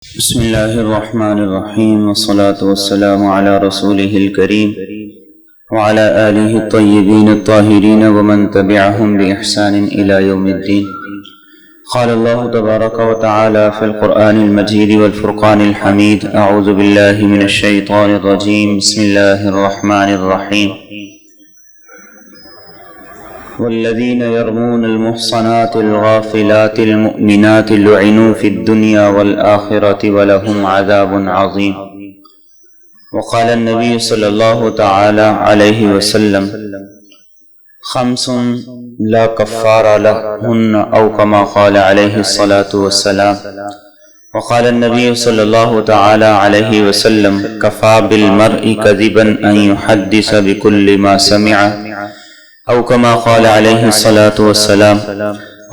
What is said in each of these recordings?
بسم اللہ الرحمن الرحیم والصلاة والسلام علی رسولہ الکریم وعلی آلہ الطیبین الطاہرین ومن تبعہم بإحسان الی یوم الدین. قال اللہ تبارک وتعالی فی القرآن المجید والفرقان الحمید. اعوذ باللہ من الشیطان الرجیم. بسم اللہ الرحمن الرحیم. والذین یرمون المحصنات الغافلات المؤمنات لعنوا فی الدنیا والآخرة ولهم عذاب عظیم. وقال النبی صلی اللہ تعالی علیہ وسلم خمس لا کفار لهن او کما قال علیہ الصلاة والسلام. وقال النبی صلی اللہ تعالی علیہ وسلم کفا بالمرء کذبا ان یحدث بكل ما سمع او کما قال علیہ الصلاة والسلام.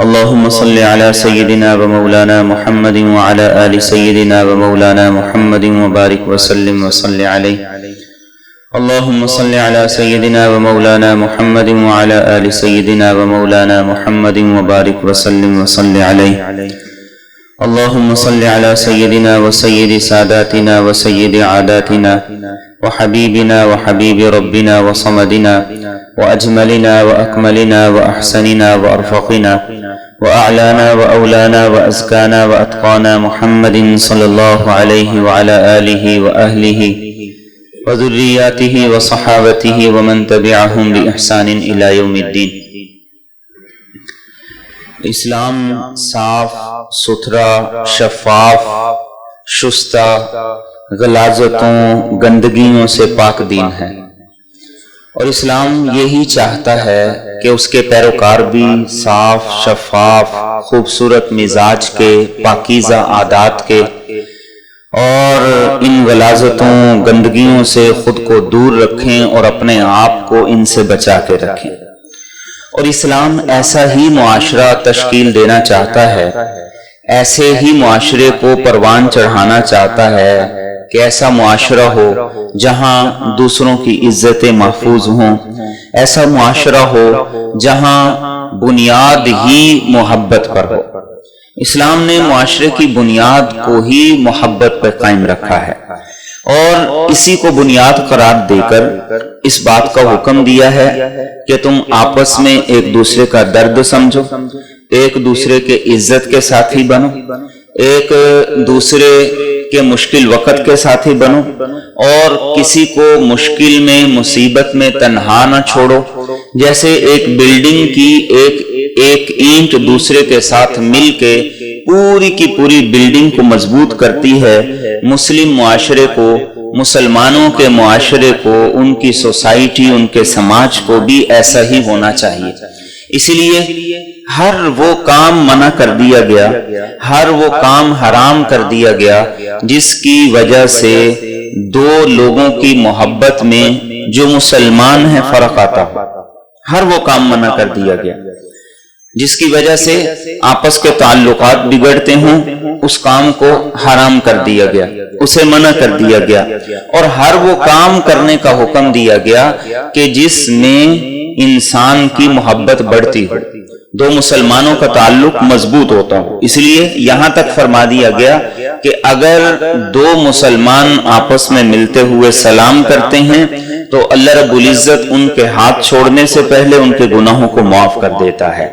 اللہم صل علی سیدنا و مولانا محمد وعلی آل سیدنا و مولانا محمد وبارک وسلم وصل علیہ. اللہم صل علی سیدنا و مولانا محمد وعلی آل سیدنا و مولانا محمد وبارک وسلم وصل علیہ. اللہم صل علی سیدنا و سید ساداتنا و سید عاداتنا وحبیبنا وحبیب ربنا وصمدنا وأجملنا وأكملنا وأحسننا وأرفقنا وأعلانا وأولانا وأزكانا وأتقانا محمد صلى الله عليه وعلى آله وأهله وذرياته وصحابته ومن تبعهم بإحسان إلى يوم الدين. اسلام صاف ستھرا، شفاف، شستہ، غلاظتوں، گندگیوں سے پاک دین ہے، اور اسلام یہی چاہتا ہے کہ اس کے پیروکار بھی صاف، شفاف، خوبصورت مزاج کے، پاکیزہ عادات کے، اور ان غلاظتوں، گندگیوں سے خود کو دور رکھیں اور اپنے آپ کو ان سے بچا کے رکھیں. اور اسلام ایسا ہی معاشرہ تشکیل دینا چاہتا ہے، ایسے ہی معاشرے کو پروان چڑھانا چاہتا ہے کہ ایسا معاشرہ ہو جہاں دوسروں کی عزتیں محفوظ ہوں، ایسا معاشرہ ہو جہاں بنیاد ہی محبت پر ہو. اسلام نے معاشرے کی بنیاد کو ہی محبت پر قائم رکھا ہے، اور اسی کو بنیاد قرار دے کر اس بات کا حکم دیا ہے کہ تم آپس میں ایک دوسرے کا درد سمجھو، ایک دوسرے کے عزت کے ساتھی بنو، ایک دوسرے کے مشکل وقت کے ساتھی بنو، اور کسی کو مشکل میں، مصیبت میں تنہا نہ چھوڑو. جیسے ایک بلڈنگ کی ایک اینٹ دوسرے کے ساتھ مل کے پوری کی پوری بلڈنگ کو مضبوط کرتی ہے، مسلم معاشرے کو، مسلمانوں کے معاشرے کو، ان کی سوسائٹی، ان کے سماج کو بھی ایسا ہی ہونا چاہیے. اسی لیے ہر وہ کام منع کر دیا گیا، ہر وہ کام حرام کر دیا گیا جس کی وجہ سے دو لوگوں کی محبت میں جو مسلمان ہیں فرق آتا ہو. ہر وہ کام منع کر دیا گیا جس کی وجہ سے آپس کے تعلقات بگڑتے ہوں، اس کام کو حرام کر دیا گیا، اسے منع کر دیا گیا. اور ہر وہ کام کرنے کا حکم دیا گیا کہ جس میں انسان کی محبت بڑھتی ہو، دو مسلمانوں کا تعلق مضبوط ہوتا ہو. اس لیے یہاں تک فرما دیا گیا کہ اگر دو مسلمان آپس میں ملتے ہوئے سلام کرتے ہیں تو اللہ رب العزت ان کے ہاتھ چھوڑنے سے پہلے ان کے گناہوں کو معاف کر دیتا ہے،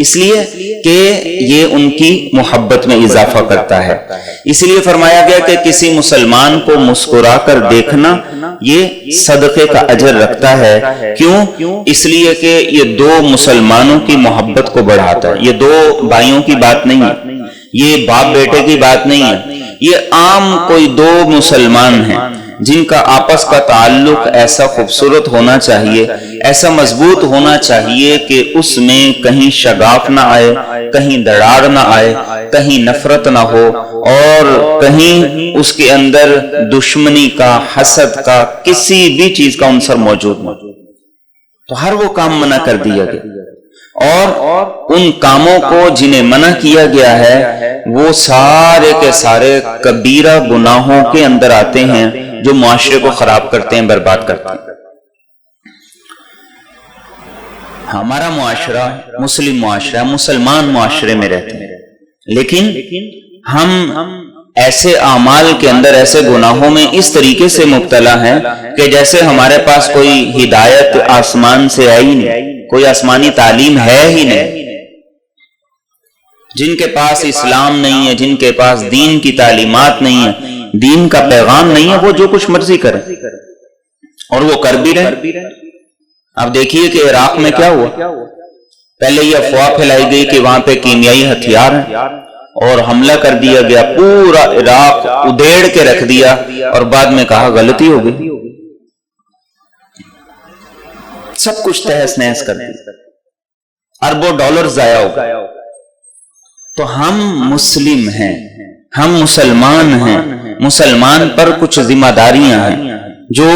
اس لیے کہ یہ ان کی محبت میں اضافہ کرتا ہے. اس لیے فرمایا گیا کہ کسی مسلمان کو مسکرا کر دیکھنا یہ صدقے کا اجر رکھتا ہے. کیوں؟ اس لیے کہ یہ دو مسلمانوں کی محبت کو بڑھاتا ہے. یہ دو بھائیوں کی بات نہیں ہے، یہ باپ بیٹے کی بات نہیں ہے، یہ عام کوئی دو مسلمان ہیں جن کا آپس کا تعلق ایسا خوبصورت ہونا چاہیے، ایسا مضبوط ہونا چاہیے کہ اس میں کہیں شگاف نہ آئے، کہیں دراڑ نہ آئے، کہیں نفرت نہ ہو، اور کہیں اس کے اندر دشمنی کا، حسد کا، کسی بھی چیز کا عنصر موجود نہ. تو ہر وہ کام منع کر دیا گیا، اور ان کاموں کو جنہیں منع کیا گیا ہے وہ سارے کے سارے کبیرہ گناہوں کے اندر آتے ہیں جو معاشرے کو خراب کرتے ہیں، برباد کرتے ہیں. ہمارا معاشرہ مسلم معاشرہ، مسلمان معاشرے میں رہتے ہیں، لیکن ہم ایسے اعمال کے اندر، ایسے گناہوں میں اس طریقے سے مبتلا ہیں کہ جیسے ہمارے پاس کوئی ہدایت آسمان سے آئی نہیں، کوئی آسمانی تعلیم ہے ہی نہیں۔ جن کے پاس اسلام نہیں ہے، جن کے پاس دین کی تعلیمات نہیں ہے، دین کا پیغام نہیں ہے، وہ جو کچھ مرضی کریں اور وہ کر بھی رہے۔ اب دیکھیے کہ عراق میں کیا ہوا۔ پہلے یہ افواہ پھیلائی گئی کہ وہاں پہ کیمیائی ہتھیار ہیں اور حملہ کر دیا گیا، پورا عراق ادھیڑ کے رکھ دیا، اور بعد میں کہا غلطی ہو گئی، سب کچھ تہس نہس کر دیا، اربوں ڈالر ضائع ہو گئے۔ تو ہم مسلم ہیں، ہم مسلمان ہیں، مسلمان پر کچھ ذمہ داریاں ہیں جو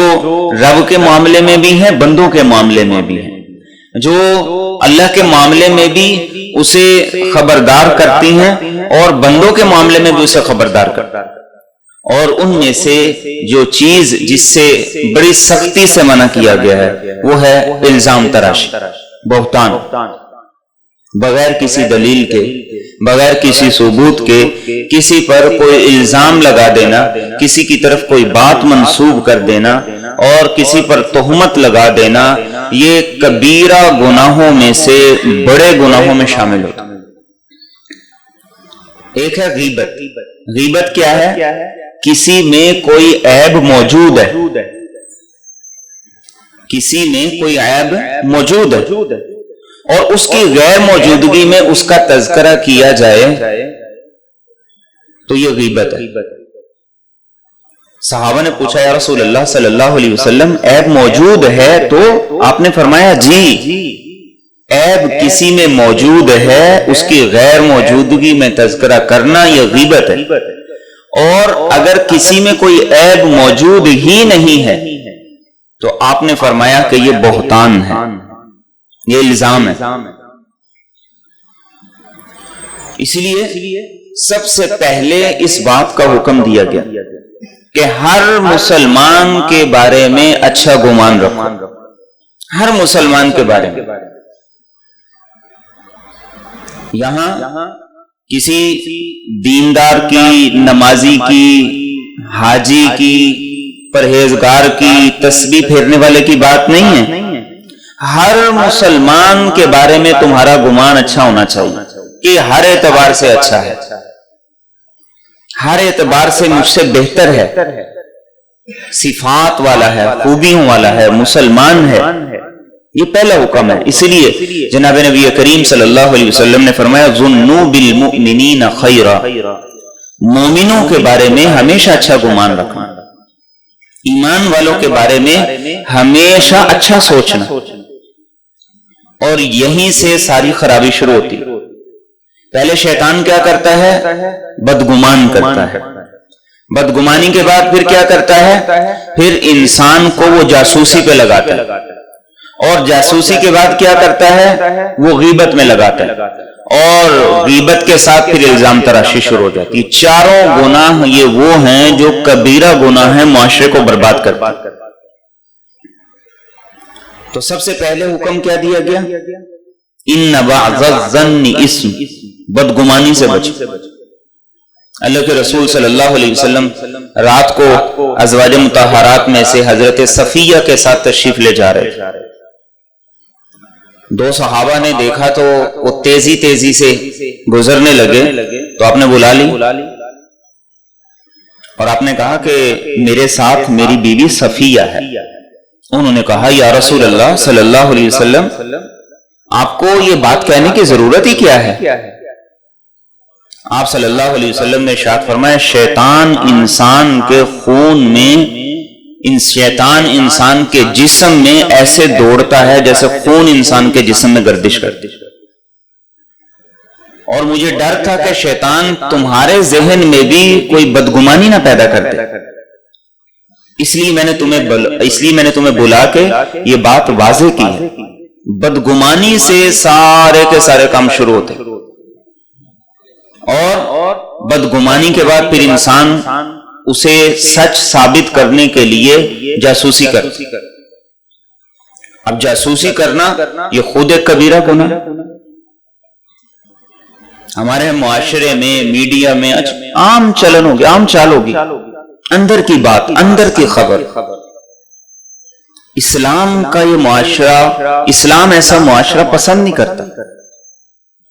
رب کے معاملے میں بھی ہیں، بندوں کے معاملے میں بھی ہیں، جو اللہ کے معاملے میں بھی اسے خبردار کرتی ہیں اور بندوں کے معاملے میں بھی اسے خبردار کرتی ہیں۔ اور ان میں سے جو چیز جس سے بڑی سختی سے منع کیا گیا ہے وہ ہے الزام تراشی، بہتان، بغیر کسی دلیل کے، بغیر کسی ثبوت کے کسی پر کوئی الزام لگا دینا، کسی کی طرف کوئی بات منسوب کر دینا اور کسی پر تہمت لگا دینا، یہ کبیرہ گناہوں میں سے بڑے گناہوں میں شامل ہوتا ہے۔ ایک ہے غیبت۔ غیبت کیا ہے؟ کسی میں کوئی عیب موجود ہے، کسی میں کوئی عیب موجود ہے اور اس کی غیر موجودگی میں اس کا تذکرہ کیا جائے تو یہ غیبت ہے۔ صحابہ نے پوچھا یا رسول اللہ صلی اللہ علیہ وسلم عیب موجود ہے؟ تو آپ نے فرمایا جی، عیب کسی میں موجود ہے، اس کی غیر موجودگی میں تذکرہ کرنا یہ غیبت ہے۔ اور اگر کسی میں کوئی عیب موجود ہی نہیں ہے تو آپ نے فرمایا کہ یہ بہتان ہے، یہ الزام ہے۔ اس لیے سب سے پہلے اس بات کا حکم دیا گیا کہ ہر مسلمان کے بارے میں اچھا گمان رکھو، ہر مسلمان کے بارے میں۔ یہاں کسی دیندار کی، نمازی کی، حاجی کی، پرہیزگار کی، تسبیح پھیرنے والے کی بات نہیں ہے۔ ہر مسلمان کے بارے میں تمہارا گمان اچھا ہونا چاہیے کہ ہر اعتبار سے اچھا ہے، ہر اعتبار سے مجھ سے بہتر ہے، صفات والا ہے، خوبیوں والا ہے، مسلمان ہے۔ یہ پہلا حکم ہے۔ اسی لیے جناب نبی کریم صلی اللہ علیہ وسلم نے فرمایا ظنوا بالمؤمنین خیرا، مومنوں کے بارے میں ہمیشہ اچھا گمان رکھنا، ایمان والوں کے بارے میں ہمیشہ اچھا سوچنا، اور یہیں سے ساری خرابی شروع ہوتی۔ پہلے شیطان کیا کرتا ہے؟ بدگمان کرتا ہے، بدگمانی کے بعد پھر کیا کرتا ہے؟ پھر انسان کو وہ جاسوسی پہ لگاتا ہے، اور جاسوسی کے بعد کیا کرتا ہے؟ وہ غیبت میں لگاتا ہے، اور غیبت کے ساتھ پھر الزام تراشی شروع ہو جاتی۔ چاروں گناہ یہ وہ ہیں جو کبیرہ گناہ ہیں، معاشرے کو برباد کرتے ہیں۔ تو سب سے پہلے حکم کیا دیا گیا؟ ان بعض الظن اسم، بدگمانی سے بچو۔ اللہ کے رسول صلی اللہ علیہ وسلم رات کو ازواج مطہرات میں سے حضرت صفیہ کے ساتھ تشریف لے جا رہے تھے۔ دو صحابہ نے دیکھا تو وہ تیزی تیزی سے گزرنے لگے، تو آپ نے بلا لی اور آپ نے کہا کہ میرے ساتھ میری بیوی صفیہ ہے۔ انہوں نے کہا یا رسول اللہ صلی اللہ علیہ وسلم، آپ کو یہ بات کہنے کی ضرورت ہی کیا ہے؟ آپ صلی اللہ علیہ وسلم نے ارشاد فرمایا شیطان انسان کے خون میں، شیطان انسان کے جسم میں ایسے دوڑتا ہے جیسے خون انسان کے جسم میں گردش کرتی، اور مجھے ڈر تھا کہ شیطان تمہارے ذہن میں بھی کوئی بدگمانی نہ پیدا کر دے، اس لیے میں نے تمہیں بلا کے یہ بات واضح کی ہے۔ بدگمانی سے سارے کے سارے کام شروع ہوتے، اور بدگمانی کے بعد پھر انسان اسے سچ ثابت کرنے کے لیے جاسوسی کرتا۔ اب جاسوسی کرنا یہ خود ایک کبیرہ گناہ۔ ہمارے معاشرے میں میڈیا میں عام چلن ہوگی، عام چال ہوگی، اندر کی بات، اندر کی خبر۔ اسلام کا یہ معاشرہ، اسلام ایسا معاشرہ پسند نہیں کرتا۔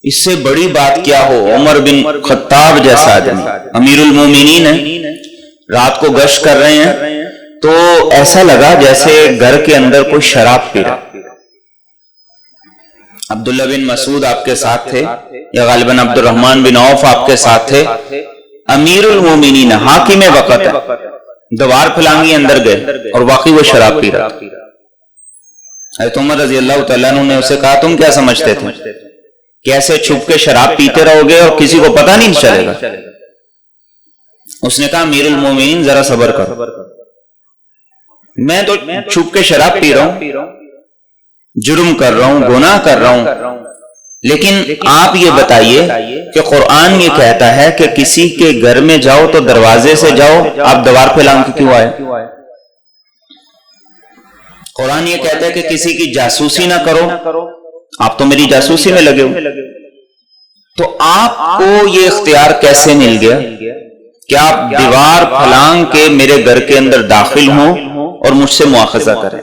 اس سے بڑی بات کیا ہو، عمر بن خطاب جیسا آدمی امیر المومنین ہے، رات کو گشت کر رہے ہیں تو ایسا لگا جیسے گھر کے اندر کوئی شراب پی رہا۔ عبداللہ بن مسعود آپ کے ساتھ تھے، یا غالباً عبد الرحمن بن عوف آپ کے ساتھ تھے، امیر المومنین حاکم وقت ہے، دوار پھلانگی اندر گئے اور واقعی وہ شراب پی رہا۔ حضرت عمر رضی اللہ تعالیٰ عنہ نے اسے کہا تم کیا سمجھتے تھے، کیسے چھپ کے شراب پیتے رہو گے اور کسی کو پتہ نہیں چلے گا؟ اس نے کہا امیر المومنین ذرا صبر کرو، میں تو چھپ کے شراب پی رہا ہوں، جرم کر رہا ہوں، گناہ کر رہا ہوں، لیکن آپ یہ بتائیے کہ قرآن یہ کہتا ہے کہ کسی کے گھر میں جاؤ تو دروازے سے جاؤ، آپ دوار پھیلان کے کیوں آئے؟ قرآن یہ کہتا ہے کہ کسی کی جاسوسی نہ کرو، آپ تو میری جاسوسی میں لگے ہو، تو آپ کو یہ اختیار کیسے مل گیا کہ آپ دیوار پھلانگ کے میرے گھر کے اندر داخل ہوں اور مجھ سے مواخذہ کریں؟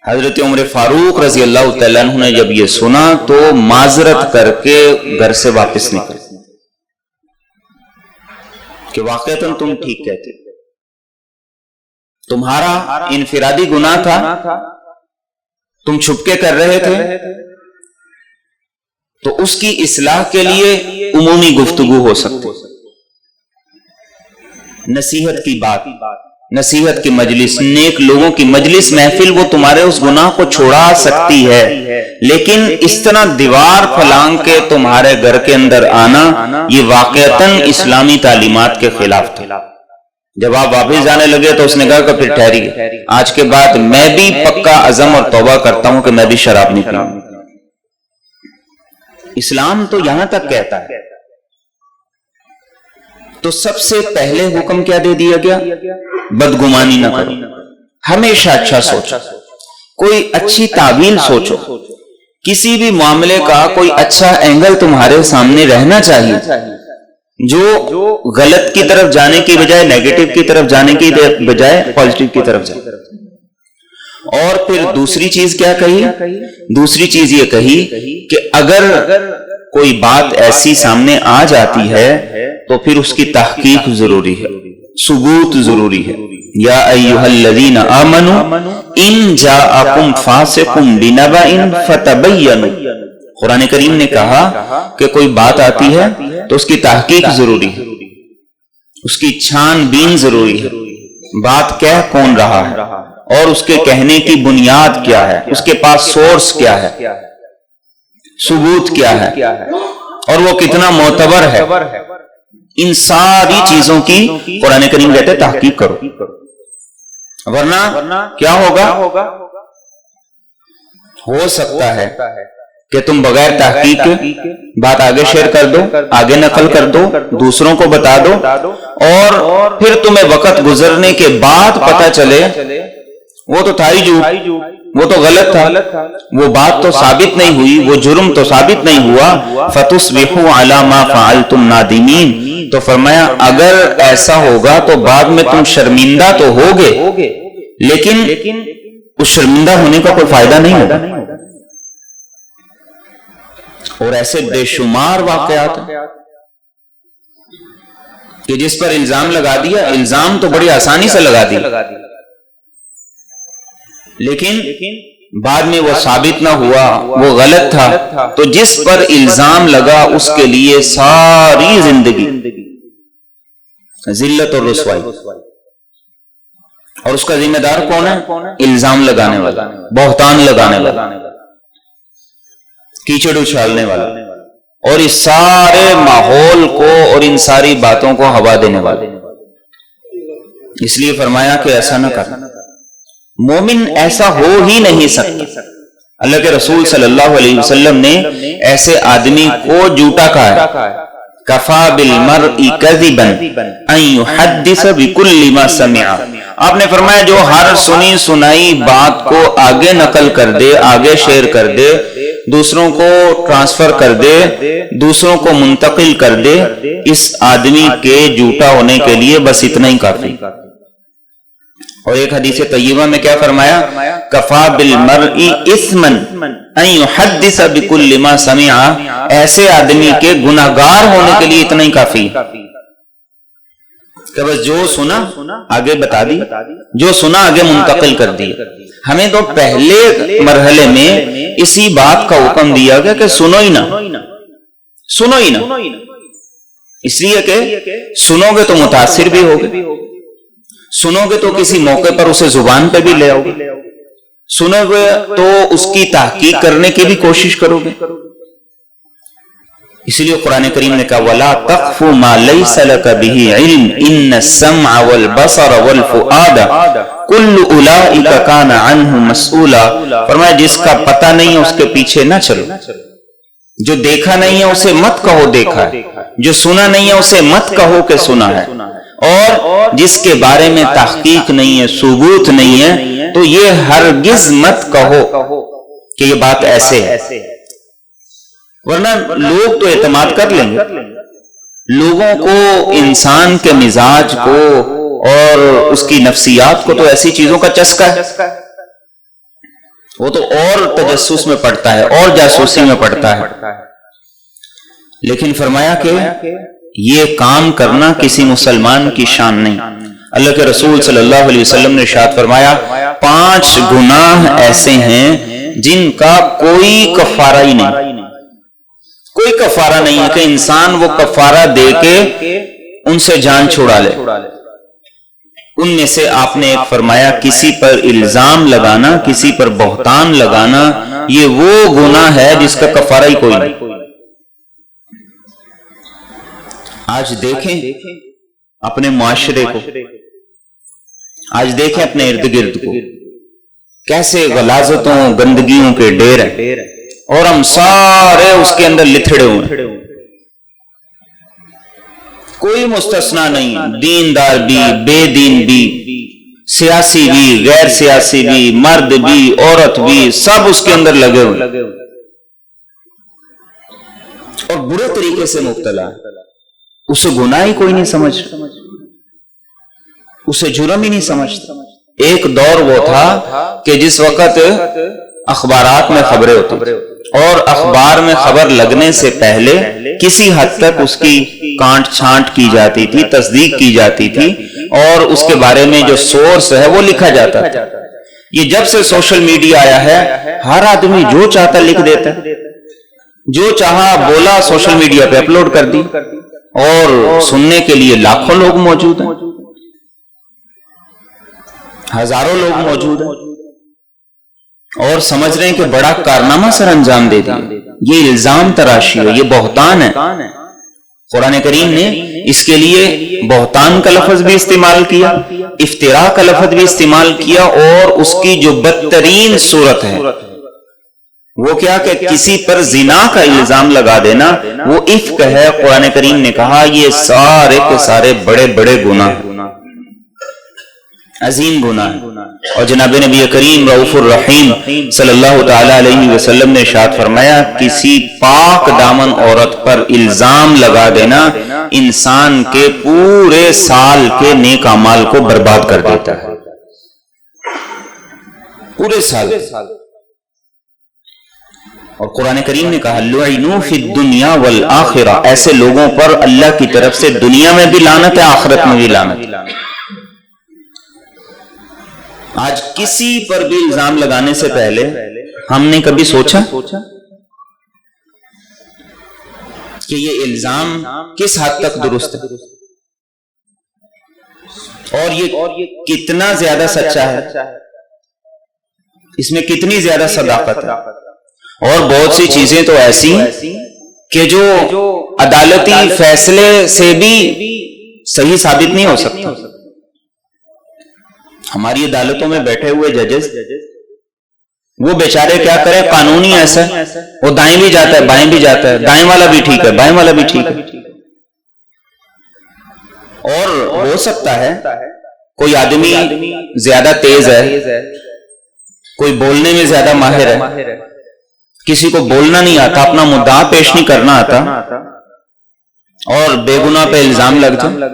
حضرت عمر فاروق رضی اللہ تعالیٰ عنہ نے جب یہ سنا تو معذرت کر کے گھر سے واپس نکل کہ واقعتاً تم ٹھیک کہتے، تمہارا انفرادی گناہ تھا، تم چھپ کے کر رہے تھے، تو اس کی اصلاح کے لیے عمومی گفتگو ہو سکتی، نصیحت کی بات، نصیحت کی مجلس، نیک لوگوں کی مجلس محفل، وہ تمہارے اس گناہ کو چھوڑا سکتی ہے، لیکن اس طرح دیوار پھلانگ کے تمہارے گھر کے اندر آنا یہ واقعتاً اسلامی تعلیمات کے خلاف تھا۔ جب آپ واپس جانے لگے تو اس نے کہا کہ پھر ٹھہریے، آج کے بعد میں بھی پکا عزم اور توبہ کرتا ہوں کہ میں بھی شراب نہیں پیوں۔ اسلام تو یہاں تک کہتا ہے، تو سب سے پہلے حکم کیا دے دیا گیا؟ بدگمانی نہ کرو، ہمیشہ اچھا سوچو، کوئی اچھی تعویل سوچو، کسی بھی معاملے کا کوئی اچھا اینگل تمہارے سامنے رہنا چاہیے، جو غلط کی طرف جانے کی بجائے، نیگیٹو کی طرف جانے کی بجائے پازیٹو کی طرف جائے۔ اور پھر دوسری چیز کیا کہی؟ دوسری چیز یہ کہی کہ اگر کوئی بات ایسی سامنے آ جاتی ہے تو پھر اس کی تحقیق ضروری ہے، ثبوت ضروری ہے۔ یا ایھا الذین آمنوا ان جاءکم فاسق بنبأ فتبینوا، قرآن کریم نے کہا کہ کوئی بات آتی ہے تو اس کی تحقیق ضروری ہے، اس کی چھان بین ضروری ہے، بات کہہ کون رہا ہے اور اس کے کہنے کی بنیاد کیا ہے، اس کے پاس سورس کیا ہے، ثبوت کیا ہے، اور وہ کتنا معتبر ہے۔ ان ساری چیزوں کی قرآن کریم کہتے ہیں تحقیق کرو، ورنہ کیا ہوگا؟ ہو سکتا ہے کہ تم بغیر تحقیق بات آگے شیئر کر دو، آگے نقل کر دو، دوسروں کو بتا دو، اور پھر تمہیں وقت گزرنے کے بعد پتہ چلے وہ تو تھا ہی جھوٹ، وہ تو غلط تھا، وہ بات تو ثابت نہیں ہوئی، وہ جرم تو ثابت نہیں ہوا، فَتُصْبِحُوا عَلَى مَا فَعَلْتُمْ نَادِمِينَ، تو فرمایا اگر ایسا ہوگا تو بعد میں تم شرمندہ تو ہوگے، لیکن اس شرمندہ ہونے کا کوئی فائدہ نہیں ہوگا۔ اور ایسے بے شمار واقعات ہیں کہ جس پر الزام لگا دیا، الزام تو بڑی آسانی سے لگا دیا، لیکن بعد میں وہ ثابت نہ ہوا، وہ غلط تھا، تو جس پر الزام لگا اس کے لیے ساری زندگی ذلت اور رسوائی، اور اس کا ذمہ دار کون ہے؟ الزام لگانے والا، بہتان لگانے والا، کیچڑ اچھالنے والا، اور اس سارے ماحول کو اور ان ساری باتوں کو ہوا دینے والا۔ اس لیے فرمایا کہ ایسا نہ کر، مومن ایسا ہو ہی نہیں سکتا۔ اللہ کے رسول صلی اللہ علیہ وسلم نے ایسے آدمی کو جھوٹا کہا ہے، کفا بالمرء کذبا ان یحدث بکل ما سمع، آپ نے فرمایا جو ہر سنی سنائی بات کو آگے نقل کر دے، آگے شیئر کر دے، دوسروں کو ٹرانسفر کر دے، دوسروں کو منتقل کر دے، اس آدمی کے جھوٹا ہونے کے لیے بس اتنا ہی کافی۔ اور ایک حدیث طیبہ میں کیا فرمایا؟ کفا بالمرء اثما ان یحدث بکل ما سمع، ایسے آدمی کے گناہگار ہونے کے لیے اتنا ہی کافی کہ بس جو سنا آگے بتا دی، جو سنا آگے منتقل کر دی۔ ہمیں تو پہلے مرحلے میں اسی بات کا حکم دیا گیا کہ سنو ہی نہ، سنو ہی نہ، اس لیے کہ سنو گے تو متاثر بھی ہوگے، سنو گے تو کسی موقع پر اسے زبان پہ بھی لے آؤ گے، سنو گے تو اس کی تحقیق کرنے کی بھی کوشش کرو گے۔ اس لیے قرآن کریم نے کہا وَلَا تَقْفُ مَا لَيْسَ لَكَ بِهِ عِلْمٍ إِنَّ السَّمْعَ وَالْبَصَرَ وَالْفُؤَادَ كُلُّ أُولَئِكَ كَانَ عَنْهُ مَسْئُولًا، فرمایا جس کا پتہ نہیں ہے اس کے پیچھے نہ چلو، جو دیکھا نہیں ہے اسے مت کہو دیکھا ہے، جو سنا نہیں ہے اسے مت کہو کہ سنا ہے، اور جس کے بارے میں تحقیق نہیں ہے، ثبوت نہیں ہے، تو یہ ہرگز مت کہو کہ یہ بات ایسے ہے، ورنہ لوگ تو اعتماد کر لیں گے۔ لوگوں کو انسان کے مزاج کو اور اس کی نفسیات کو تو ایسی چیزوں کا چسکا ہے، وہ تو اور تجسس میں پڑتا ہے اور جاسوسی میں پڑتا ہے۔ لیکن فرمایا کہ یہ کام کرنا کسی مسلمان کی شان نہیں۔ اللہ کے رسول صلی اللہ علیہ وسلم نے ارشاد فرمایا 5 گناہ ایسے ہیں جن کا کوئی کفارہ ہی نہیں، کوئی کفارہ نہیں ہے کہ انسان وہ کفارہ دے کے ان سے جان چھڑا لے۔ ان میں سے آپ نے ایک فرمایا کسی پر الزام لگانا، کسی پر بہتان لگانا، یہ وہ گناہ ہے جس کا کفارہ ہی کوئی نہیں۔ آج دیکھیں اپنے معاشرے کو، آج دیکھیں اپنے ارد گرد کو، کیسے غلاظتوں گندگیوں کے ڈیر ہیں، اور ہم سارے اس کے اندر لتھڑے ہوئے، کوئی مستثنا نہیں، دیندار بھی، بے دین بھی، سیاسی بھی، غیر سیاسی بھی، مرد بھی، عورت بھی، سب اس کے اندر لگے ہوئے اور برے طریقے سے مبتلا ہے۔ اسے گناہ ہی کوئی نہیں سمجھ، اسے جرم ہی نہیں سمجھتا۔ ایک دور وہ تھا کہ جس وقت اخبارات میں خبریں ہوتی اور اخبار میں خبر لگنے سے پہلے کسی حد تک اس کی کانٹ چھانٹ کی جاتی تھی، تصدیق کی جاتی تھی، اور اس کے بارے میں جو سورس ہے وہ لکھا جاتا تھا۔ یہ جب سے سوشل میڈیا آیا ہے ہر آدمی جو چاہتا لکھ دیتا ہے، جو چاہا بولا سوشل میڈیا پہ اپلوڈ کر دی، اور سننے کے لیے لاکھوں لوگ موجود ہیں، ہزاروں لوگ موجود ہیں، اور سمجھ رہے ہیں کہ بڑا کارنامہ سر انجام دے دیا۔ یہ الزام تراشی ہے، یہ بہتان ہے۔ قرآن کریم نے اس کے لیے بہتان کا لفظ بھی استعمال کیا، افتراء کا لفظ بھی استعمال کیا، اور اس کی جو بدترین صورت ہے وہ کیا کہ کسی پر زنا کا الزام لگا دینا، وہ افک ہے۔ قرآن کریم نے کہا یہ سارے کے سارے بڑے بڑے گناہ، عظیم گناہ، اور جناب نبی کریم رؤوف الرحیم صلی اللہ تعالی علیہ وسلم نے ارشاد فرمایا کسی پاک دامن عورت پر الزام لگا دینا انسان کے پورے سال کے نیک اعمال کو برباد کر دیتا ہے، پورے سال۔ اور قرآن کریم نے کہا لعنوا فی الدنیا والآخرہ، ایسے لوگوں پر اللہ کی طرف سے دنیا میں بھی لعنت ہے، آخرت میں بھی لعنت ہے۔ آج کسی پر بھی الزام لگانے سے پہلے ہم نے کبھی سوچا کہ یہ الزام کس حد تک درست ہے اور یہ کتنا زیادہ سچا ہے، اس میں کتنی زیادہ صداقت ہے۔ اور بہت سی چیزیں تو ایسی کہ جو عدالتی فیصلے سے بھی صحیح ثابت نہیں ہو سکتی۔ ہماری عدالتوں میں بیٹھے ہوئے ججز وہ بیچارے کیا کریں، قانونی ایسا وہ دائیں بھی جاتا ہے بائیں بھی جاتا ہے، دائیں والا بھی ٹھیک ہے بائیں والا بھی ٹھیک ہے، اور ہو سکتا ہے کوئی آدمی زیادہ تیز ہے، کوئی بولنے میں زیادہ ماہر ہے، کسی کو بولنا نہیں آتا، اپنا مدعا پیش نہیں کرنا آتا اور بے گناہ پہ الزام لگ جائے۔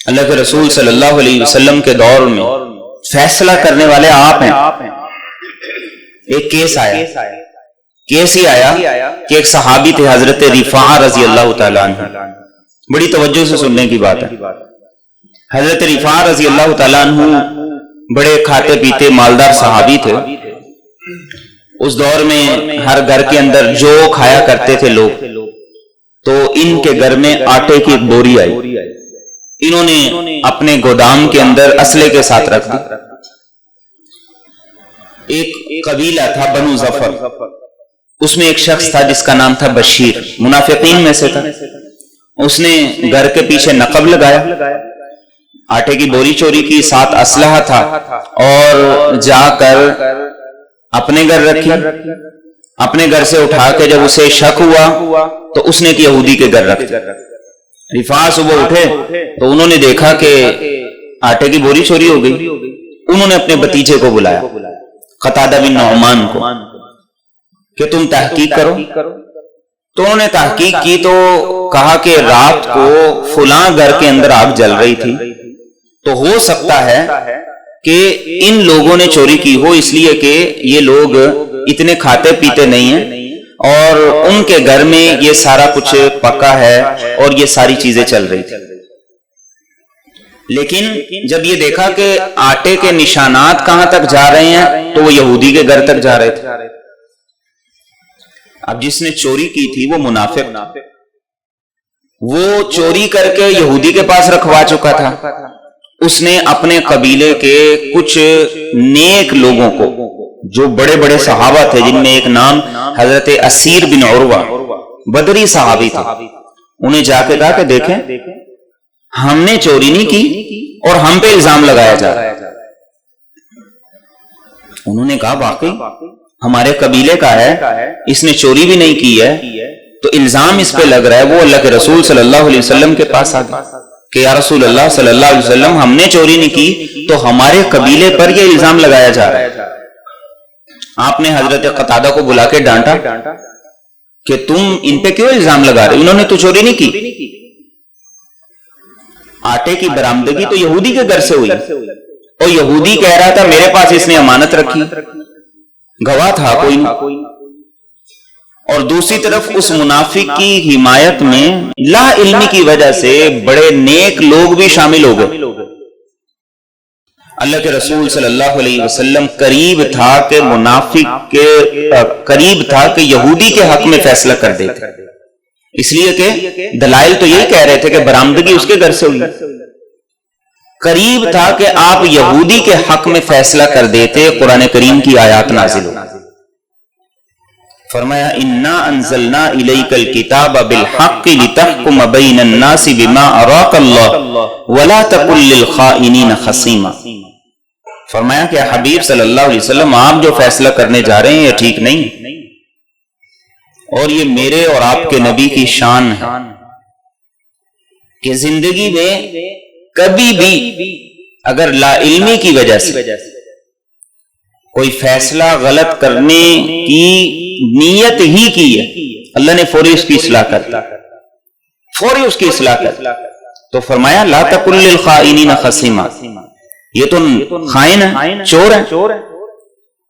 اللہ کے رسول صلی اللہ علیہ وسلم کے دور میں فیصلہ کرنے والے آپ ہیں۔ ایک کیس ہی آیا کہ ایک صحابی تھے حضرت رفاعہ رضی اللہ تعالیٰ عنہ، بڑی توجہ سے سننے کی بات ہے۔ حضرت رفاعہ رضی اللہ تعالیٰ عنہ بڑے کھاتے پیتے مالدار صحابی تھے۔ اس دور میں ہر گھر کے اندر جو کھایا کرتے تھے لوگ، تو ان کے گھر میں آٹے کی ایک بوری آئی، انہوں نے اپنے گودام کے اندر اسلحے کے ساتھ رکھ دی۔ ایک قبیلہ تھا بنو ظفر، اس میں ایک شخص تھا جس کا نام تھا بشیر، منافقین میں سے تھا۔ اس نے گھر کے پیچھے نقب لگایا، آٹے کی بوری چوری کی، ساتھ اسلحہ تھا، اور جا کر اپنے گھر رکھی۔ اپنے گھر سے اٹھا کے جب اسے شک ہوا تو اس نے ایک یہودی کے گھر رکھ دیا۔ رفاعہ صبح اٹھے تو انہوں نے دیکھا کہ آٹے کی بوری چوری ہو گئی۔ انہوں نے اپنے بھتیجے کو بلایا، قتادہ بن نعمان کو، کہ تم تحقیق کرو۔ تو انہوں نے تحقیق کی تو کہا کہ رات کو فلاں گھر کے اندر آگ جل رہی تھی، تو ہو سکتا ہے کہ ان لوگوں نے چوری کی ہو، اس لیے کہ یہ لوگ اتنے کھاتے پیتے نہیں ہیں اور ان کے گھر میں یہ سارا کچھ پکا ہے اور یہ ساری چیزیں چل رہی تھی۔ لیکن جب یہ دیکھا کہ آٹے کے نشانات کہاں تک جا رہے ہیں تو وہ یہودی کے گھر تک جا رہے تھے۔ اب جس نے چوری کی تھی وہ منافق، وہ چوری کر کے یہودی کے پاس رکھوا چکا تھا۔ اس نے اپنے قبیلے کے کچھ نیک لوگوں کو، جو بڑے بڑے صحابہ تھے، جن میں ایک نام حضرت اسیر بن عروہ، بدری صحابی تھے، انہیں جا کے کہا کہ دیکھیں ہم نے چوری نہیں کی اور ہم پہ الزام لگایا جا رہا ہے۔ انہوں نے کہا واقعی ہمارے قبیلے کا ہے، اس نے چوری بھی نہیں کی ہے، تو الزام اس پہ لگ رہا ہے۔ وہ اللہ کے رسول صلی اللہ علیہ وسلم کے پاس آ گئے کہ یا رسول اللہ صلی اللہ علیہ وسلم، ہم نے چوری نہیں کی تو ہمارے قبیلے پر یہ الزام لگایا جا رہا ہے۔ آپ نے حضرت قتادہ کو بلا کے ڈانٹا کہ تم ان پہ کیوں الزام لگا رہے، انہوں نے تو چوری نہیں کی۔ آٹے کی برآمدگی تو یہودی کے گھر سے ہوئی، اور یہودی کہہ رہا تھا میرے پاس اس نے امانت رکھی، گواہ تھا کوئی نہیں۔ اور دوسری طرف اس منافق کی حمایت میں لا علمی کی وجہ سے بڑے نیک لوگ بھی شامل ہو گئے۔ اللہ کے رسول صلی اللہ علیہ وسلم قریب تھا کہ منافق کے قریب تھا کہ یہودی کے حق میں فیصلہ کر دیتے، اس لیے کہ دلائل تو یہی کہہ رہے تھے کہ برآمدگی اس کے گھر سے ہوئی۔ قریب تھا کہ آپ یہودی کے حق میں فیصلہ کر دیتے، قرآن کریم کی آیات نازل ہوئی۔ فرمایا انا انزلنا الیک الکتاب بالحق لتحکم بین الناس بما اراک اللہ ولا تکن للخائنین خصیما۔ فرمایا کہ حبیب صلی اللہ علیہ وسلم آپ جو فیصلہ کرنے جا رہے ہیں یہ ٹھیک نہیں، اور یہ میرے اور آپ کے نبی کی شان ہے کہ زندگی میں کبھی بھی اگر لا علمی کی وجہ سے کوئی فیصلہ غلط کرنے کی نیت ہی کی ہے، اللہ نے فوری اس کی اصلاح کر دی، فوری اس کی اصلاح کر دی۔ تو فرمایا لا تکن للخائنین خصیما، یہ تو خائن ہے، چور ہے،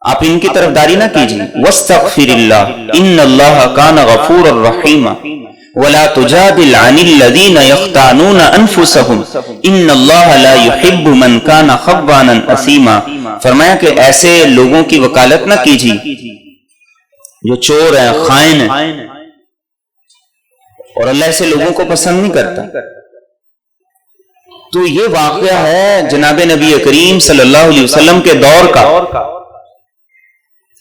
آپ ان کی طرفداری نہ کیجیے۔ واستغفر اللہ ان اللہ کان غفورا رحیما ولا تجادل عن الذین یختانون انفسهم ان اللہ لا يحب من کان خوانا اثیما۔ فرمایا کہ ایسے لوگوں کی وکالت نہ کیجیے جو چور ہیں، خائن ہیں، اور اللہ ایسے لوگوں کو پسند نہیں کرتا۔ تو یہ واقعہ ہے جناب نبی کریم صلی اللہ علیہ وسلم کے دور کا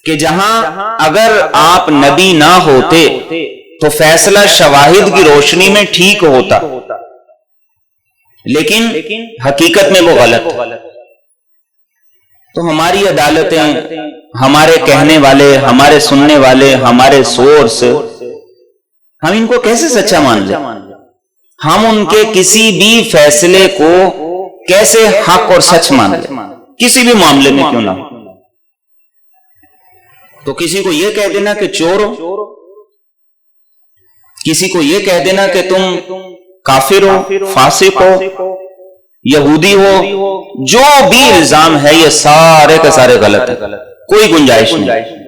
کہ جہاں اگر آپ نبی نہ ہوتے تو فیصلہ شواہد کی روشنی میں ٹھیک ہوتا، لیکن حقیقت میں وہ غلط۔ تو ہماری عدالتیں، ہمارے کہنے والے، ہمارے سننے والے، ہمارے سورس، ہم ان کو کیسے سچا مان لیں؟ ہم ان کے کسی بھی فیصلے کو کیسے حق اور سچ مان لیں، کسی بھی معاملے میں کیوں نہ ہو؟ تو کسی کو یہ کہہ دینا کہ چور ہو، کسی کو یہ کہہ دینا کہ تم کافر ہو، فاسق ہو، یہودی ہو، جو بھی الزام ہے یہ سارے کے سارے غلط ہے، کوئی گنجائش نہیں۔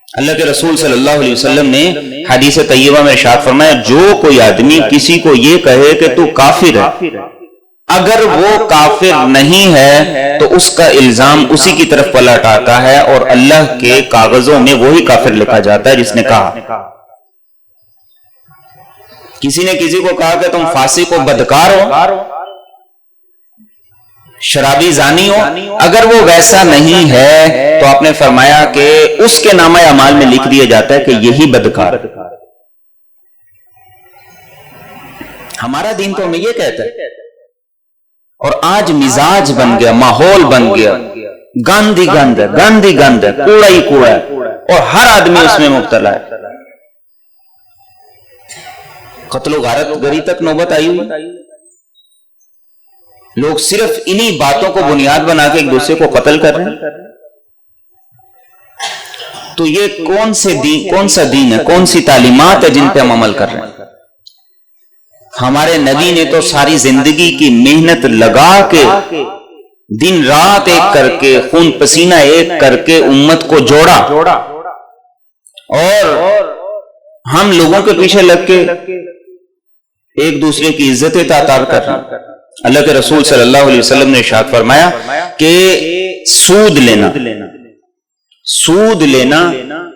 اللہ کے رسول صلی اللہ علیہ وسلم نے حدیث طیبہ میں ارشاد فرمایا، جو کوئی آدمی کسی کو یہ کہے کہ تو کافر ہے، اگر وہ کافر نہیں ہے تو اس کا الزام اسی کی طرف پلٹ آتا ہے اور اللہ کے کاغذوں میں وہی کافر لکھا جاتا ہے جس نے کہا۔ کسی نے کسی کو کہا کہ تم فاسق ہو، بدکار ہو، شرابی زانی ہو، اگر وہ ویسا نہیں ہے تو آپ نے فرمایا کہ اس کے نامہ اعمال میں لکھ دیا جاتا ہے کہ یہی بدکار۔ ہمارا دین تو ہمیں یہ کہتا ہے، اور آج مزاج بن گیا، ماحول بن گیا، گند ہی گند ہے، گند ہی گند ہے، کوڑا ہی کوڑا ہے، اور ہر آدمی اس میں مبتلا ہے۔ قتل و غارت گری تک نوبت آئی ہوئی، لوگ صرف انہی باتوں کو بنیاد بنا کے ایک دوسرے کو قتل کر رہے ہیں۔ تو یہ کون سا دین ہے، کون سی تعلیمات ہے جن پہ ہم عمل کر رہے ہیں؟ ہمارے نبی نے تو ساری زندگی کی محنت لگا کے، دن رات ایک کر کے، خون پسینہ ایک کر کے امت کو جوڑا، اور ہم لوگوں کے پیچھے لگ کے ایک دوسرے کی عزتیں تعطار کر رہے ہیں۔ اللہ کے رسول صلی اللہ علیہ وسلم نے ارشاد فرمایا کہ سود لینا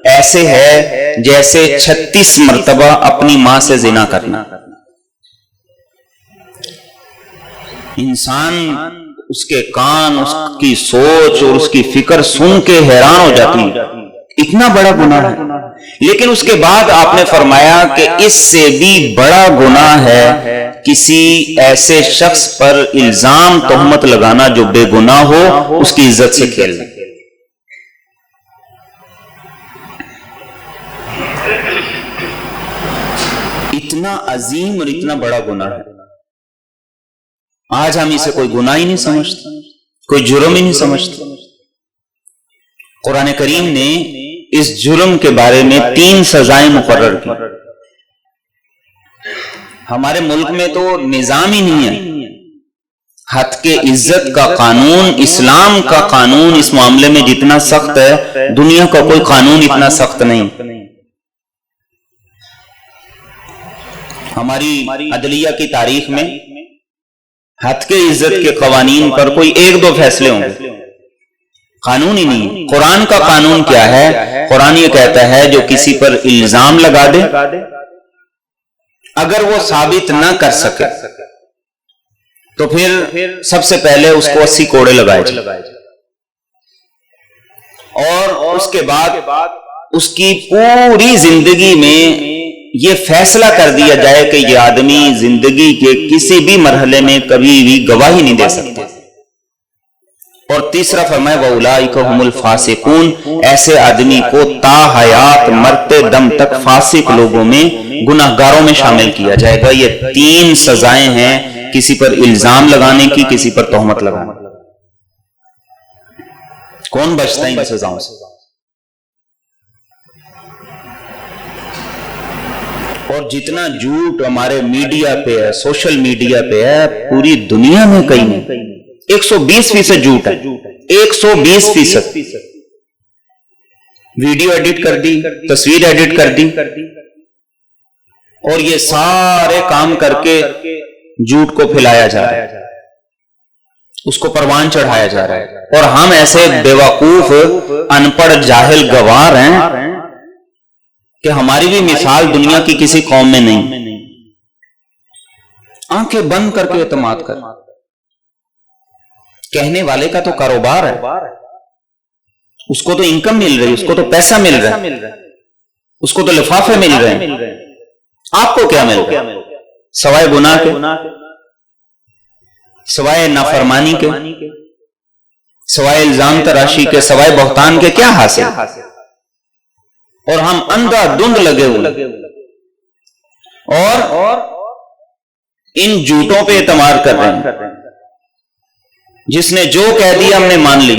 ایسے ہے جیسے 36 مرتبہ اپنی ماں سے زنا کرنا۔ انسان، اس کے کان، اس کی سوچ اور اس کی فکر سن کے حیران ہو جاتی ہے، اتنا بڑا گناہ ہے۔ لیکن اس کے بعد آپ نے فرمایا کہ اس سے بھی بڑا گناہ ہے کسی ایسے شخص پر الزام تہمت لگانا جو بے گناہ ہو، اس کی عزت سے کھیلنا۔ اتنا عظیم اور اتنا بڑا گناہ ہے، آج ہم اسے کوئی گناہ ہی نہیں سمجھتے، کوئی جرم ہی نہیں سمجھتے۔ قرآن کریم نے اس جرم کے بارے میں 3 سزائیں مقرر کی۔ ہمارے ملک میں تو نظام ہی نہیں ہے، ہتک عزت کا قانون، اسلام کا قانون اس معاملے میں جتنا سخت ہے، دنیا کا کوئی قانون اتنا سخت نہیں۔ ہماری عدلیہ کی تاریخ میں ہتک عزت کے قوانین پر کوئی 1-2 فیصلے ہوں گے، قانون ہی نہیں۔ قرآن کا قانون کیا ہے؟ قرآن یہ کہتا ہے جو کسی پر الزام لگا دے، اگر وہ ثابت نہ کر سکے تو پھر سب سے پہلے اس کو 80 کوڑے لگائے جائیں، اور اس کے بعد اس کی پوری زندگی میں یہ فیصلہ کر دیا جائے کہ یہ آدمی زندگی کے کسی بھی مرحلے میں کبھی بھی گواہی نہیں دے سکتا۔ اور تیسرا فرمایا وَأُولَٰئِكَ هُمُ الْفَاسِقُونَ، ایسے آدمی کو تا حیات مرتے دم تک فاسق لوگوں میں، گناہگاروں میں شامل کیا جائے گا۔ یہ 3 سزائیں ہیں کسی پر الزام لگانے کی، کسی پر تہمت لگانے کی۔ کون بچتا ہے ان سزاؤں سے؟ اور جتنا جھوٹ ہمارے میڈیا پہ ہے، سوشل میڈیا پہ ہے، پوری دنیا میں کہیں نہیں، 120% جھوٹ ہے، 120%۔ ویڈیو ایڈٹ کر دی، تصویر ایڈٹ کر دی، اور یہ سارے کام کر کے جھوٹ کو پھیلایا جا رہا ہے، اس کو پروان چڑھایا جا رہا ہے، اور ہم ایسے بیوقوف، ان پڑھ، جاہل گوار ہیں کہ ہماری بھی مثال دنیا کی کسی قوم میں نہیں۔ آنکھیں بند کر کے اعتماد کر، کہنے والے کا تو کاروبار ہے، اس کو تو انکم مل رہی، اس کو تو پیسہ مل رہا ہے، اس کو تو لفافے مل رہے ہیں، آپ کو کیا مل رہا ہے؟ سوائے گناہ کے، سوائے نافرمانی کے، سوائے الزام تراشی کے، سوائے بہتان کے کیا حاصل؟ اور ہم اندھا دھند لگے ہوئے، اور ان جھوٹوں پہ اعتماد کر رہے ہیں۔ جس نے جو کہہ دیا ہم نے مان لی،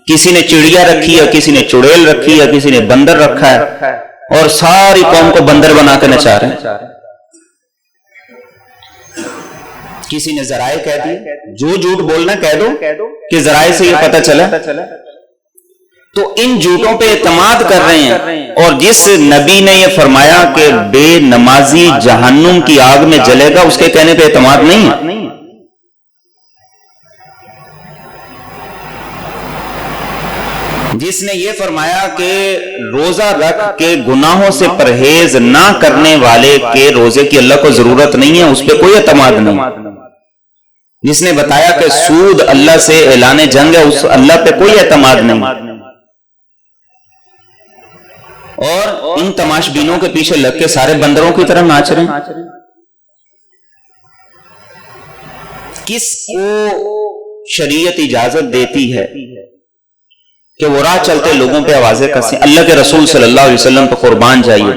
کسی نے چڑیا رکھی ہے، کسی نے چڑیل رکھی ہے، کسی نے بندر رکھا ہے، اور ساری قوم کو بندر بنا کے نچا رہے ہیں۔ کسی نے ذرائع کہہ دی، جو جھوٹ بولنا کہہ دو کہ ذرائع سے یہ پتہ چلا، تو ان جھوٹوں پہ اعتماد کر رہے ہیں۔ اور جس نبی نے یہ فرمایا کہ بے نمازی جہنم کی آگ میں جلے گا، اس کے کہنے پہ اعتماد نہیں ہے۔ جس نے یہ فرمایا کہ روزہ رکھ کے گناہوں سے پرہیز نہ کرنے والے کے روزے کی اللہ کو ضرورت نہیں ہے، اس پہ کوئی اعتماد نہیں۔ جس نے بتایا کہ سود اللہ سے اعلان جنگ ہے، اس اللہ پہ کوئی اعتماد نہیں۔ اور ان تماش بینوں کے پیچھے لگ کے سارے بندروں کی طرح ناچ رہے ہیں۔ کس کو شریعت اجازت دیتی ہے کہ وہ راہ چلتے لوگوں پہ آوازیں کسیں؟ اللہ کے رسول صلی اللہ علیہ وسلم پہ قربان جائیے۔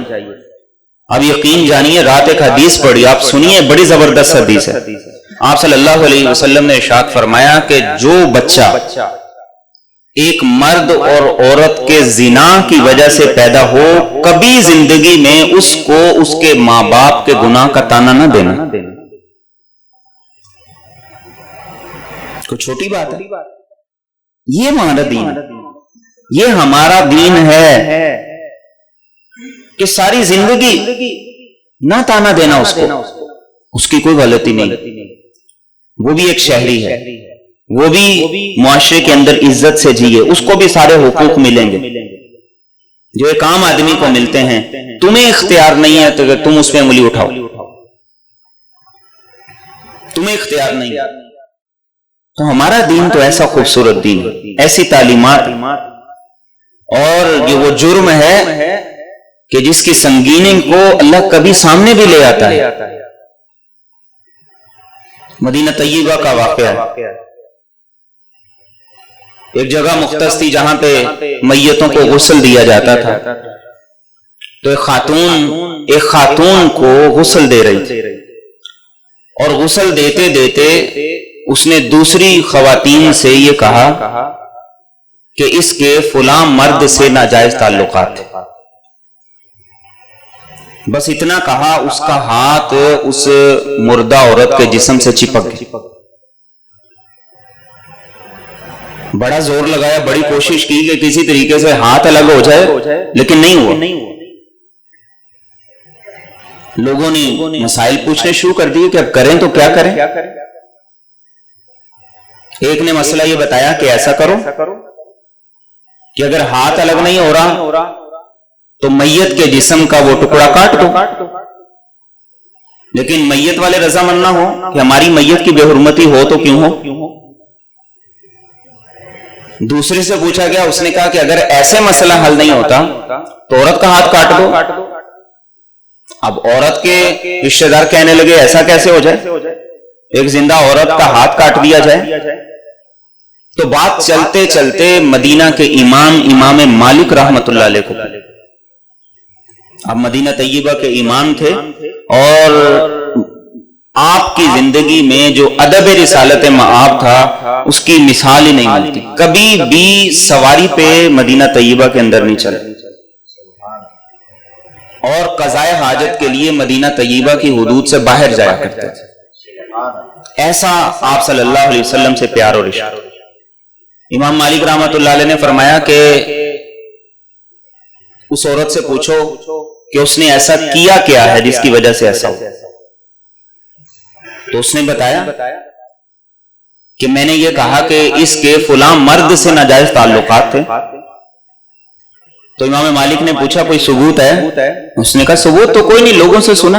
اب یقین جانیے، رات ایک حدیث پڑھی، آپ سنیے، بڑی زبردست حدیث ہے۔ آپ صلی اللہ علیہ وسلم نے ارشاد فرمایا کہ جو بچہ ایک مرد اور عورت کے زنا کی وجہ سے پیدا ہو، کبھی زندگی میں اس کو اس کے ماں باپ کے گناہ کا تانا نہ دینا۔ کوئی چھوٹی بات ہے؟ یہ ہمارا دین ہے، یہ ہمارا دین ہے کہ ساری زندگی نہ تانا دینا اس کو، اس کی کوئی غلطی نہیں، وہ بھی ایک شہری ہے، وہ بھی معاشرے کے اندر عزت سے جیے، اس کو بھی سارے حقوق ملیں گے جو ایک عام آدمی کو ملتے ہیں۔ تمہیں اختیار نہیں ہے تو تم اس پہ انگلی اٹھاؤ، تمہیں اختیار نہیں ہے۔ تو ہمارا دین تو ایسا خوبصورت دین ہے، ایسی تعلیمات، اور یہ وہ جرم ہے کہ جس کی سنگینی کو اللہ کبھی سامنے بھی لے آتا ہے۔ مدینہ طیبہ کا واقعہ ہے، ایک جگہ مختص تھی جہاں پہ میتوں کو غسل دیا جاتا تھا، تو ایک خاتون کو غسل دے رہی تھی، اور غسل دیتے دیتے اس نے دوسری خواتین سے یہ کہا کہ اس کے فلاں مرد سے ناجائز تعلقات تھے۔ بس اتنا کہا، اس کا ہاتھ اس مردہ عورت کے جسم سے چپک گیا۔ بڑا زور لگایا، بڑی کوشش کی کہ کسی طریقے سے ہاتھ الگ ہو جائے، لیکن نہیں ہوا۔ لوگوں نے مسائل پوچھنے شروع کر دیے کہ اب کریں تو کیا کریں۔ ایک نے مسئلہ یہ بتایا کہ ایسا کرو کہ اگر ہاتھ الگ نہیں ہو رہا تو میت کے جسم کا وہ ٹکڑا کاٹ دو، لیکن میت والے رضامند نہ ہو کہ ہماری میت کی بے حرمتی ہو تو کیوں ہو۔ دوسرے سے پوچھا گیا، اس نے کہا کہ اگر ایسے مسئلہ حل نہیں ہوتا تو عورت کا ہاتھ کاٹ دو۔ اب عورت کے رشتہ دار کہنے لگے ایسا کیسے ہو جائے، ایک زندہ عورت کا ہاتھ کاٹ دیا جائے۔ تو بات چلتے چلتے مدینہ کے امام مالک رحمت اللہ علیہ کو، اب مدینہ طیبہ کے امام تھے، اور آپ کی زندگی میں جو ادب رسالت مآب تھا اس کی مثال ہی نہیں ملتی، کبھی بھی سواری پہ مدینہ طیبہ کے اندر نہیں چلے، اور قضائے حاجت کے لیے مدینہ طیبہ کی حدود سے باہر جایا کرتے تھے۔ ایسا آپ صلی اللہ علیہ وسلم سے پیار اور عشق۔ امام مالک رحمت اللہ علیہ نے فرمایا کہ اس عورت سے پوچھو کہ اس نے ایسا کیا کیا ہے جس کی وجہ سے ایسا ہو۔ تو اس نے بتایا کہ میں نے یہ کہا کہ اس کے فلاں مرد سے ناجائز تعلقات تھے۔ تو امام مالک نے پوچھا کوئی ثبوت ہے؟ اس نے کہا ثبوت تو کوئی نہیں، لوگوں سے سنا۔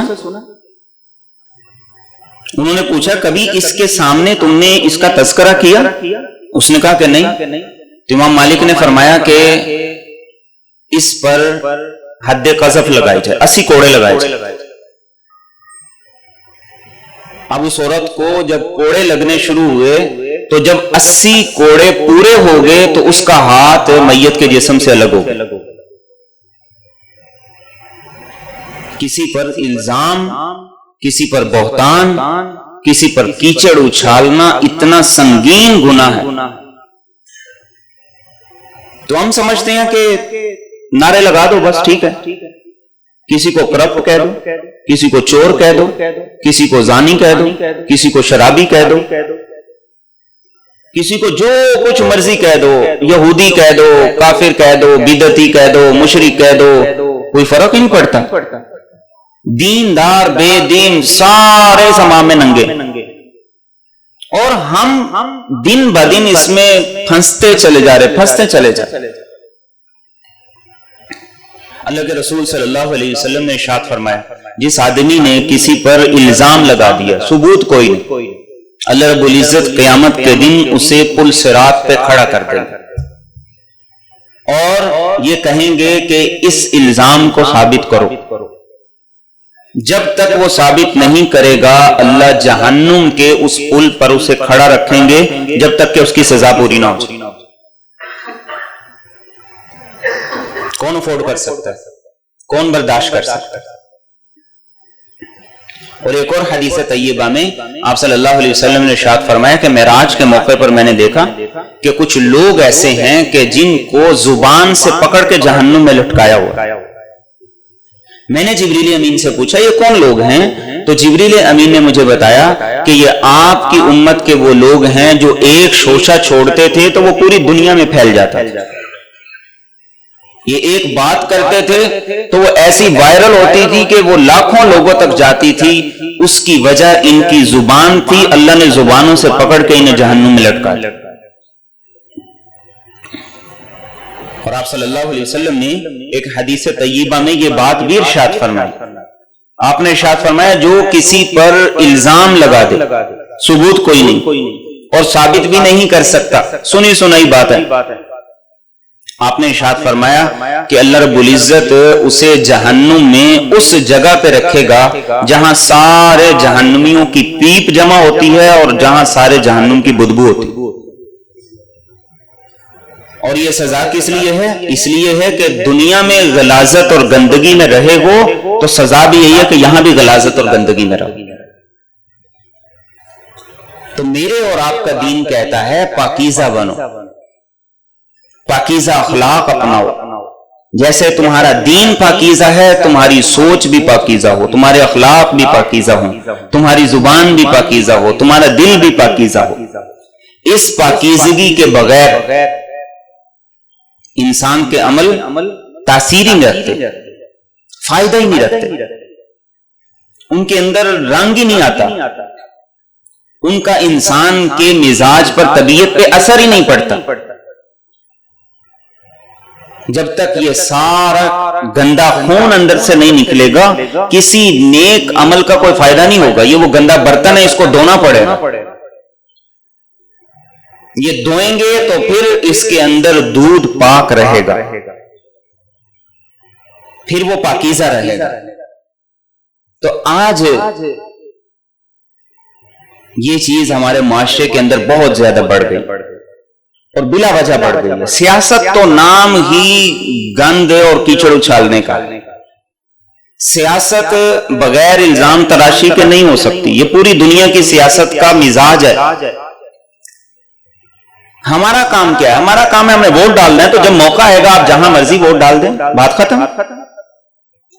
انہوں نے پوچھا کبھی اس کے سامنے تم نے اس کا تذکرہ کیا؟ اس نے کہا کہ نہیں۔ تو امام مالک نے فرمایا کہ اس پر حد قذف لگائی جائے، 80 کوڑے لگائے جائے۔ اب اس عورت کو جب کوڑے لگنے شروع ہوئے تو جب 80 کوڑے پورے ہو گئے تو اس کا ہاتھ میت کے جسم سے الگ ہو گیا۔ کسی پر الزام، کسی پر بہتان، کسی پر کیچڑ اچھالنا اتنا سنگین گناہ ہے تو ہم سمجھتے ہیں کہ نعرے لگا دو بس ٹھیک ہے، کسی کو کرپٹ کہہ دو، کسی کو چور کہہ دو، کسی کو زانی کہہ دو، کسی کو شرابی کہہ دو، کسی کو جو کچھ مرضی کہہ دو، یہودی کہہ دو، کافر کہہ دو، بدعتی کہہ دو، مشرک کہہ دو، کوئی فرق نہیں پڑتا۔ دیندار بے دین سارے سماج میں ننگے، اور ہم دن بدن اس میں پھنستے چلے جا رہے۔ اللہ کے رسول صلی اللہ علیہ وسلم نے ارشاد فرمایا، جس آدمی نے کسی پر الزام لگا دیا، ثبوت کوئی نہیں، اللہ رب العزت قیامت کے دن اسے پل صراط پہ کھڑا کر دیں گے اور یہ کہیں گے کہ اس الزام کو ثابت کرو۔ جب تک وہ ثابت نہیں کرے گا اللہ جہنم کے اس پل پر اسے کھڑا رکھیں گے جب تک کہ اس کی سزا پوری نہ ہو۔ کون افورڈ کر سکتا ہے؟ کون برداشت کر سکتا ہے؟ اور ایک اور حدیث طیبہ میں آپ صلی اللہ علیہ وسلم نے ارشاد فرمایا کہ معراج کے موقع پر میں نے دیکھا کہ کچھ لوگ ایسے ہیں کہ جن کو زبان سے پکڑ کے جہنم میں لٹکایا ہوا۔ میں نے جبریل امین سے پوچھا یہ کون لوگ ہیں؟ تو جبریل امین نے مجھے بتایا کہ یہ آپ کی امت کے وہ لوگ ہیں جو ایک شوشہ چھوڑتے تھے تو وہ پوری دنیا میں پھیل جاتا تھا۔ یہ ایک بات کرتے تھے تو وہ ایسی وائرل ہوتی تھی کہ وہ لاکھوں لوگوں تک جاتی تھی، اس کی وجہ ان کی زبان تھی، اللہ نے زبانوں سے پکڑ کے انہیں جہنم میں لٹکا دیا۔ اور آپ صلی اللہ علیہ وسلم نے ایک حدیث طیبہ میں یہ بات بھی ارشاد فرمائی، آپ نے ارشاد فرمایا جو کسی پر الزام لگا دے، ثبوت کوئی نہیں اور ثابت بھی نہیں کر سکتا، سنی سنائی بات ہے، آپ نے ارشاد فرمایا کہ اللہ رب العزت اسے جہنم میں اس جگہ پہ رکھے گا جہاں سارے جہنمیوں کی پیپ جمع ہوتی ہے اور جہاں سارے جہنم کی بدبو ہوتی ہے۔ اور یہ سزا کس لیے ہے؟ اس لیے ہے کہ دنیا میں غلاظت اور گندگی میں رہے ہو تو سزا بھی یہی ہے کہ یہاں بھی غلاظت اور گندگی میں رہو۔ تو میرے اور آپ کا دین کہتا ہے پاکیزہ بنو، پاکیزہ اخلاق اپناؤ۔ جیسے تمہارا دین پاکیزہ ہے تمہاری سوچ بھی پاکیزہ ہو، تمہارے اخلاق بھی پاکیزہ ہوں، تمہاری زبان بھی پاکیزہ ہو، تمہارا دل بھی پاکیزہ ہو۔ اس پاکیزگی کے بغیر انسان کے عمل تاثیر ہی نہیں رکھتے، فائدہ ہی نہیں رکھتے، ان کے اندر رنگ ہی نہیں آتا، ان کا انسان کے مزاج پر طبیعت پہ اثر ہی نہیں پڑتا۔ جب تک یہ سارا گندا خون اندر سے نہیں نکلے گا کسی نیک عمل کا کوئی فائدہ نہیں ہوگا۔ یہ وہ گندا برتن ہے، اس کو دھونا پڑے گا، یہ دھوئیں گے تو پھر اس کے اندر دودھ پاک رہے گا، پھر وہ پاکیزہ رہے گا۔ تو آج یہ چیز ہمارے معاشرے کے اندر بہت زیادہ بڑھ گئی اور بلا وجہ بڑھ گئی ہے۔ سیاست تو نام ہی گند اور کیچڑ اچھالنے کا، سیاست بغیر الزام تراشی کے نہیں ہو سکتی، یہ پوری دنیا کی سیاست کا مزاج ہے۔ ہمارا کام کیا ہے؟ ہمارا کام ہے ہمیں ووٹ ڈالنا ہے، تو جب موقع آئے گا آپ جہاں مرضی ووٹ ڈال دیں، بات ختم۔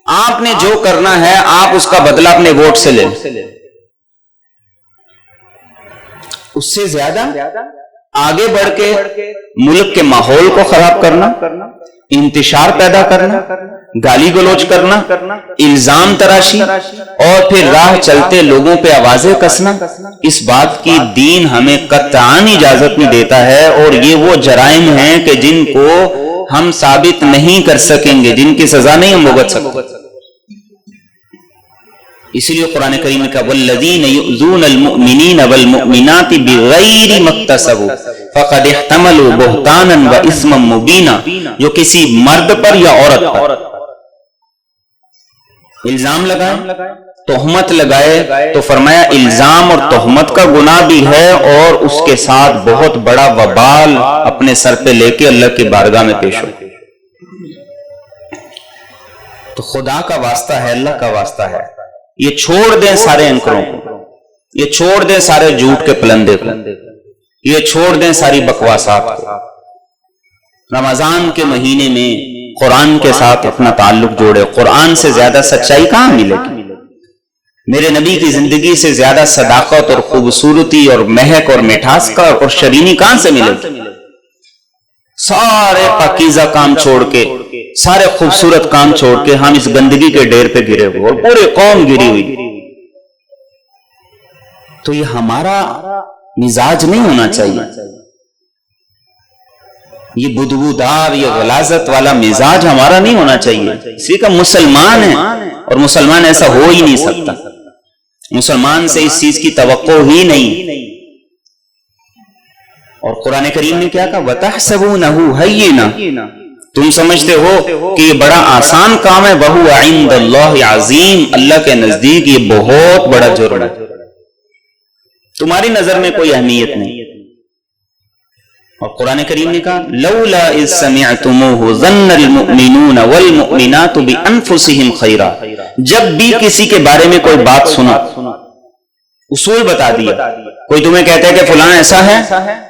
آپ نے جو کرنا ہے آپ اس کا بدلہ اپنے ووٹ سے لیں، اس سے زیادہ آگے بڑھ کے ملک کے ماحول کو خراب کرنا، انتشار پیدا کرنا، گالی گلوچ کرنا، الزام تراشی اور پھر راہ چلتے لوگوں پہ آوازیں کسنا، اس بات کی دین ہمیں قطعاً اجازت نہیں دیتا ہے۔ اور یہ وہ جرائم ہیں کہ جن کو ہم ثابت نہیں کر سکیں گے، جن کی سزا نہیں ہم بھگت سکتے۔ اسی لیے قرآن کریم نے کہا والذین یؤذون المؤمنین والمؤمنات بغیر ما اکتسبوا فقد احتملوا بہتانا واثما مبینا، جو کسی مرد پر یا عورت پر الزام لگائے، تہمت لگائے، تو فرمایا الزام اور تہمت کا گناہ بھی ہے اور اس کے ساتھ بہت بڑا وبال اپنے سر پہ لے کے اللہ کی بارگاہ میں پیش ہو۔ تو خدا کا واسطہ ہے، اللہ کا واسطہ ہے، یہ چھوڑ دیں سارے اینکروں کو، یہ چھوڑ دیں سارے جھوٹ کے پلندے کو، یہ چھوڑ دیں ساری بکواسات کو۔ رمضان کے مہینے میں قرآن کے ساتھ اپنا تعلق جوڑے. قرآن سے زیادہ سچائی کہاں ملے گی؟ میرے نبی کی زندگی سے زیادہ صداقت اور خوبصورتی اور مہک اور مٹھاس کا اور شرینی کہاں سے ملے گی؟ سارے پاکیزہ کام چھوڑ کے، سارے خوبصورت کام چھوڑ کے ہم اس گندگی کے ڈھیر پہ گرے ہوئے اور پورے قوم گری ہوئی. تو یہ ہمارا مزاج نہیں ہونا چاہیے. یہ بدبودار، یہ غلاظت والا مزاج ہمارا نہیں ہونا چاہیے. اسی کا مسلمان ہے اور مسلمان ایسا ہو ہی نہیں سکتا. مسلمان سے اس چیز کی توقع ہی نہیں. اور قرآن کریم نے کیا کہا؟ وَتَحْسَبُونَهُ هَيِّنًا، تم سمجھتے ہو کہ یہ بڑا آسان کام ہے. وَهُوَ عِندَ اللَّهِ عَظِيمٌ، اللہ کے نزدیک یہ بہت بڑا جرم ہے. تمہاری نظر میں کوئی اہمیت نہیں. اور قرآن کریم نے کہا لولا اذ سمعتموه ظن المؤمنون والمؤمنات بانفسهم خیرا، جب بھی کسی کے بارے میں کوئی بات سنا، اصول بتا دیا. کوئی تمہیں کہتا ہے کہ فلاں ایسا ہے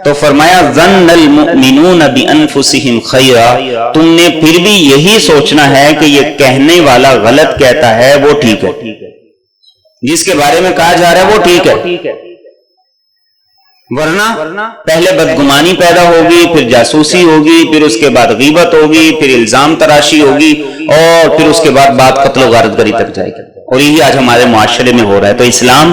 تو فرمایا ظن المؤمنون بانفسهم خیرا، تم نے پھر بھی یہی سوچنا ہے کہ یہ کہنے والا غلط کہتا ہے وہ ٹھیک ہے. جس کے بارے میں کہا جا رہا ہے وہ ٹھیک ہے، ورنہ پہلے بدگمانی پیدا ہوگی، پھر جاسوسی ہوگی، پھر اس کے بعد غیبت ہوگی، پھر الزام تراشی ہوگی، اور پھر اس کے بعد بات قتل و غارت گری تک جائے گی. اور یہی آج ہمارے معاشرے میں ہو رہا ہے. تو اسلام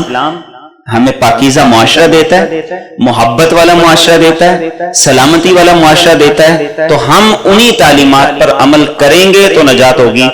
ہمیں پاکیزہ معاشرہ دیتا ہے، محبت والا معاشرہ دیتا ہے، سلامتی والا معاشرہ دیتا ہے. تو ہم انہی تعلیمات پر عمل کریں گے تو نجات ہوگی.